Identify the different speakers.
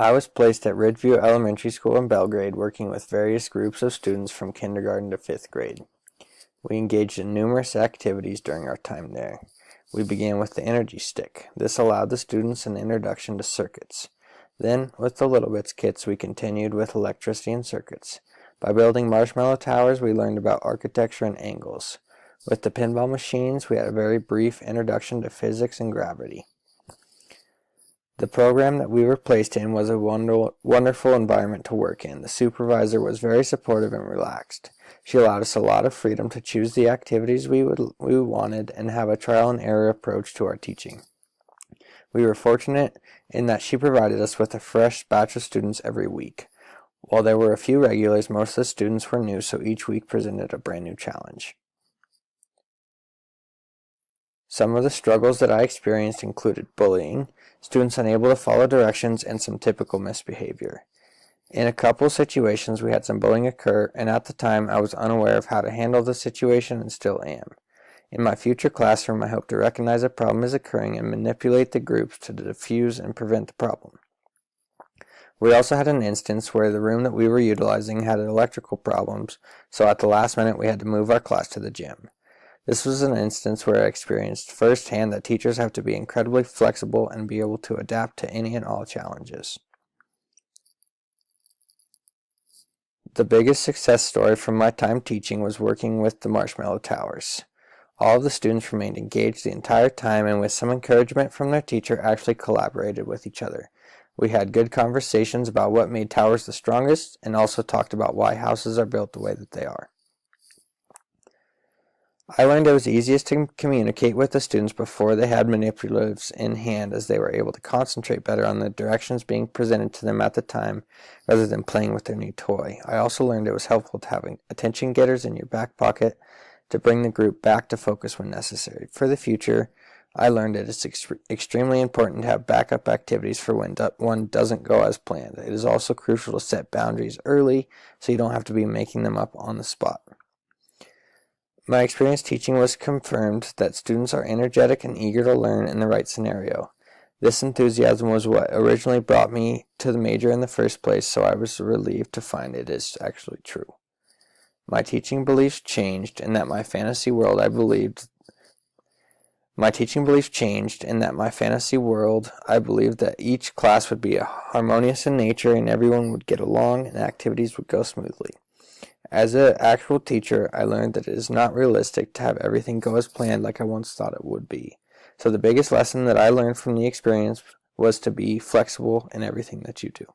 Speaker 1: I was placed at Ridgeview Elementary School in Belgrade, working with various groups of students from kindergarten to 5th grade. We engaged in numerous activities during our time there. We began with the energy stick. This allowed the students an introduction to circuits. Then, with the Little Bits kits, we continued with electricity and circuits. By building marshmallow towers, we learned about architecture and angles. With the pinball machines, we had a very brief introduction to physics and gravity. The program that we were placed in was a wonderful environment to work in. The supervisor was very supportive and relaxed. She allowed us a lot of freedom to choose the activities we wanted and have a trial and error approach to our teaching. We were fortunate in that she provided us with a fresh batch of students every week. While there were a few regulars, most of the students were new, so each week presented a brand new challenge. Some of the struggles that I experienced included bullying, students unable to follow directions, and some typical misbehavior. In a couple situations, we had some bullying occur, and at the time, I was unaware of how to handle the situation and still am. In my future classroom, I hope to recognize a problem is occurring and manipulate the groups to diffuse and prevent the problem. We also had an instance where the room that we were utilizing had electrical problems, so at the last minute we had to move our class to the gym. This was an instance where I experienced firsthand that teachers have to be incredibly flexible and be able to adapt to any and all challenges. The biggest success story from my time teaching was working with the marshmallow towers. All of the students remained engaged the entire time and with some encouragement from their teacher actually collaborated with each other. We had good conversations about what made towers the strongest and also talked about why houses are built the way that they are. I learned it was easiest to communicate with the students before they had manipulatives in hand, as they were able to concentrate better on the directions being presented to them at the time rather than playing with their new toy. I also learned it was helpful to have attention getters in your back pocket to bring the group back to focus when necessary. For the future, I learned it is extremely important to have backup activities for when one doesn't go as planned. It is also crucial to set boundaries early so you don't have to be making them up on the spot. My experience teaching was confirmed that students are energetic and eager to learn in the right scenario. This enthusiasm was what originally brought me to the major in the first place, so I was relieved to find it is actually true. My teaching beliefs changed in that my fantasy world I believed that each class would be harmonious in nature and everyone would get along and activities would go smoothly. As an actual teacher, I learned that it is not realistic to have everything go as planned like I once thought it would be. So the biggest lesson that I learned from the experience was to be flexible in everything that you do.